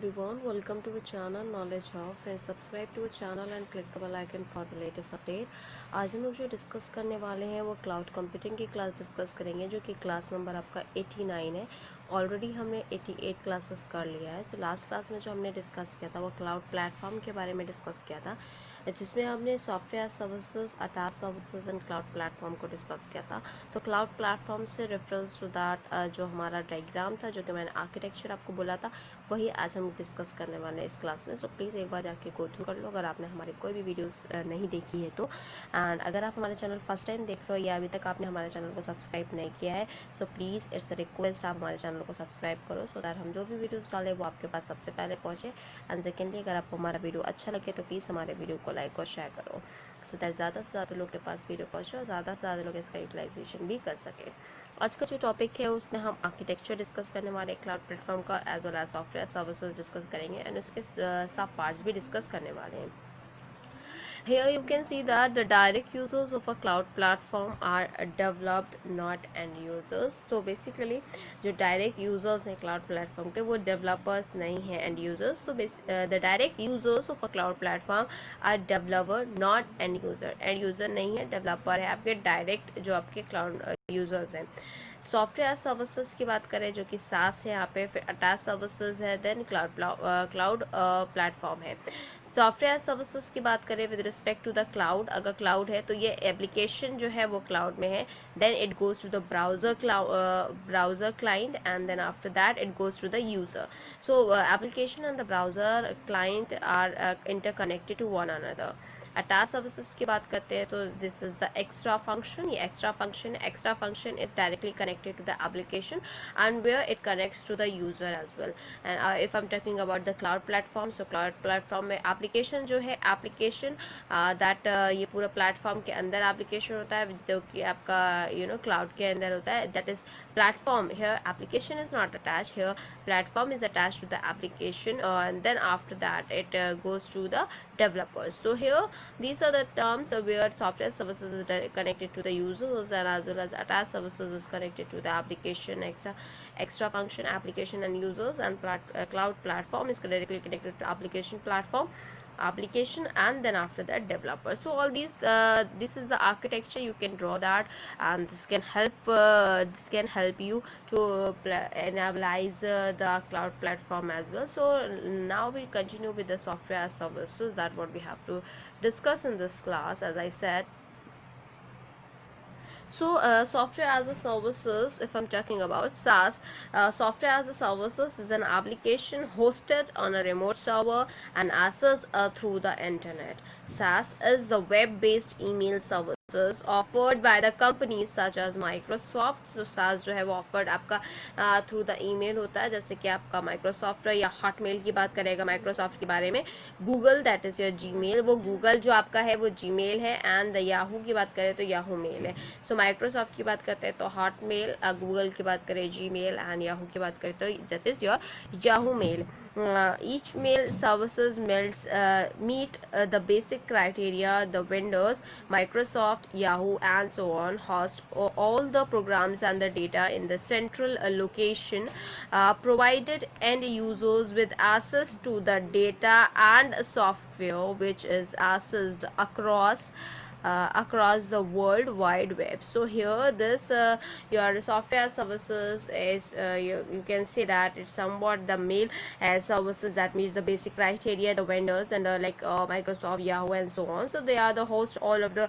everyone, welcome to our channel Knowledge Hub. Friends, subscribe to our channel and click the bell icon for the latest update. आज हम लोग जो discuss करने वाले हैं वो क्लाउड कंप्यूटिंग की क्लास डिस्कस करेंगे, जो कि क्लास नंबर आपका 89 है। ऑलरेडी हमने 88 क्लासेस कर लिया है। तो लास्ट क्लास में जो हमने डिस्कस किया था वो क्लाउड प्लेटफॉर्म के बारे में डिस्कस किया था, जिसमें हमने software services, attach services and cloud platform को डिस्कस किया था। तो क्लाउड प्लेटफॉर्म से रेफरेंस टू दैट जो हमारा डायग्राम था, जो कि मैंने आर्किटेक्चर आपको बोला था, वही आज हम डिस्कस करने वाले हैं इस क्लास में। सो प्लीज़ एक बार जाके गो थ्रू कर लो अगर आपने हमारी कोई भी वीडियोस नहीं देखी है तो। एंड अगर आप हमारे चैनल फर्स्ट टाइम देख रहे हो या अभी तक आपने हमारे चैनल को सब्सक्राइब नहीं किया है, so please it's a request, आप हमारे चैनल को सब्सक्राइब करो सो दैट हम जो भी वीडियोस डालें वो आपके पास सबसे पहले पहुँचे। एंड सेकेंडली, अगर आपको हमारा वीडियो अच्छा लगे तो प्लीज़ हमारे वीडियो को लाइक और शेयर करो सो दैट ज़्यादा से ज़्यादा लोग के पास वीडियो पहुँचे और ज़्यादा से ज़्यादा लोग इसका यूटिलाइजेशन भी कर सके। आज का जो टॉपिक है उसमें हम आर्किटेक्चर डिस्कस करने वाले, क्लाउड प्लेटफॉर्म का, as well as software services discuss करेंगे एंड उसके सब पार्ट्स भी डिस्कस करने वाले हैं। Here you can see that the direct users of a cloud platform are developed, not end users. So basically जो direct users हैं cloud platform के वो developers नहीं हैं, end users. So the direct users of a cloud platform are developer, not end user. End user नहीं है, developer है आपके direct जो आपके cloud users हैं। सॉफ्टवेयर सर्विसेज की बात करें जो कि सास है यहाँ पे, फिर अटैच सर्विसेज है, देन क्लाउड प्लेटफॉर्म है। सॉफ्टवेयर सर्विसेज की बात करें with respect to the cloud, अगर क्लाउड है तो ये एप्लीकेशन जो है वो क्लाउड में है, then it goes to the browser client and then after that it goes to the user. So application and the browser client are interconnected to one another. Attach services की बात करते हैं तो this is the extra function. ये extra function is directly connected to the application and where it connects to the user as well. And if I am talking about the cloud platform, so cloud platform में application जो है, application that ये पूरा platform के अंदर application होता है जो कि आपका क्लाउड के अंदर होता है, that is platform. Here application is not attached, here platform is attached to the application, and then after that it goes to the developers. So here these are the terms where software services is connected to the users, and as well as attached services is connected to the application, extra function application and users, and cloud platform is directly connected to application and then after that developer. So all these this is the architecture, you can draw that, and this can help you to enableize the cloud platform as well. So now we continue with the software services, that what we have to discuss in this class, as I said. So software as a services, if I'm talking about SaaS, software as a services is an application hosted on a remote server and accessed through the internet. SaaS is the web-based email services offered by the companies such as Microsoft. So SaaS जो है वो offered आपका through the email होता है, जैसे कि आपका Microsoft या Hotmail की बात करेगा Microsoft के बारे में, Google that is your Gmail, वो Google जो आपका है वो Gmail है, and Yahoo की बात करें तो Yahoo Mail है। So माइक्रोसॉफ्ट की बात करते हैं तो हॉटमेल, गूगल की बात करें जीमेल, एंड याहू की बात करें तो that is your Yahoo mail. Each mail services meet the basic criteria. The vendors, Microsoft, Yahoo, and so on, host all the programs and the data in the central location, provided end users with access to the data and software which is accessed across the world wide web. So here this your software services is you can say that it's somewhat the mail as services that meets the basic criteria, the vendors and like Microsoft, Yahoo, and so on. So they are the host all of the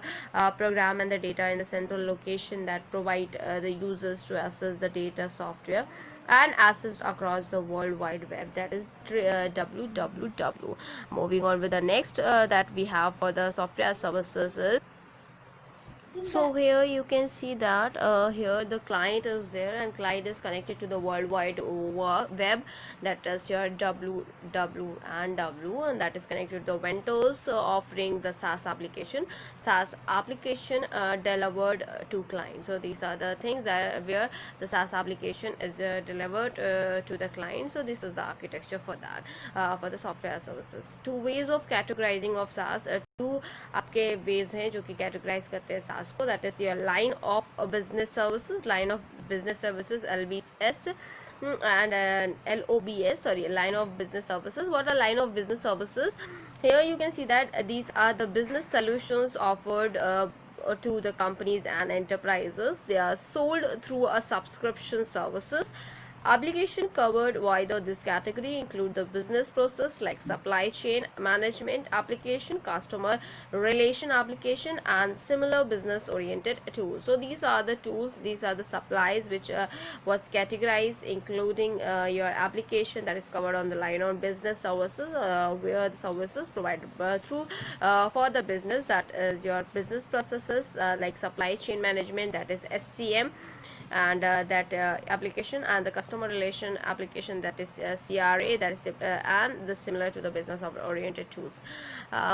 program and the data in the central location that provide the users to access the data, software, and access across the world wide web, that is www. Moving on with the next that we have for the software services is, so here you can see that here the client is there and client is connected to the world wide web, that is your www, and that is connected to the vendors offering the SaaS application delivered to client. So these are the things that where the SaaS application is delivered to the client. So this is the architecture for that for the software services. Two ways of categorizing of SaaS, two आपके ways हैं जो कि categorize करते हैं SaaS को, that is your line of business services, LBS, and LOBS, sorry, line of business services. What are line of business services? Here you can see that these are the business solutions offered to the companies and enterprises. They are sold through a subscription services. Application covered wider this category include the business process like supply chain management application, customer relation application, and similar business oriented tools. So these are the tools, these are the supplies which was categorized, including your application that is covered on the line on business services, where the services provided through for the business, that is your business processes like supply chain management, that is SCM, and that application, and the customer relation application, that is CRA, that is and the similar to the business oriented tools.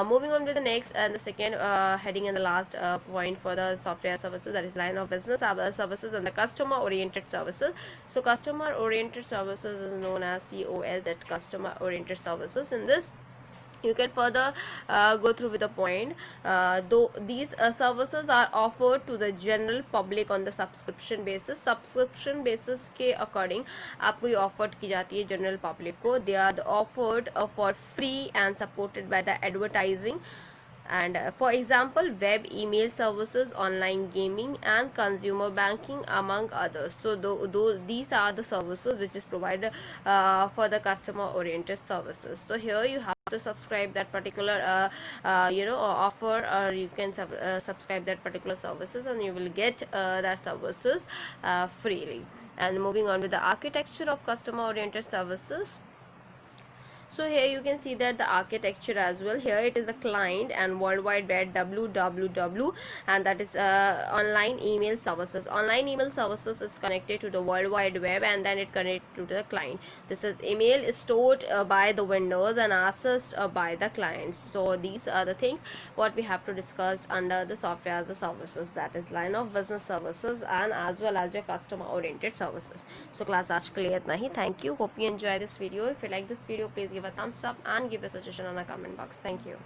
Moving on to the next and the second heading and the last point for the software services, that is line of business services and the customer oriented services. So customer oriented services is known as COS, that customer oriented services. In this you can further go through with the point, though these services are offered to the general public on the subscription basis के according आपको ये offered की जाती है general public को. They are offered for free and supported by the advertising, and for example web email services, online gaming, and consumer banking, among others. So these are the services which is provided for the customer oriented services. So here you have to subscribe that particular offer, or you can subscribe that particular services, and you will get that services freely. And moving on with the architecture of customer oriented services. So here you can see that the architecture as well. Here it is the client and World Wide Web, www, and that is online email services. Online email services is connected to the World Wide Web, and then it connected to the client. This is email is stored by the vendors and accessed by the clients. So these are the things what we have to discuss under the software as a services, that is line of business services and as well as your customer oriented services. So class आज के लिए इतना ही. Thank you. Hope you enjoy this video. If you like this video, please give a thumbs up and give a suggestion on a comment box. Thank you.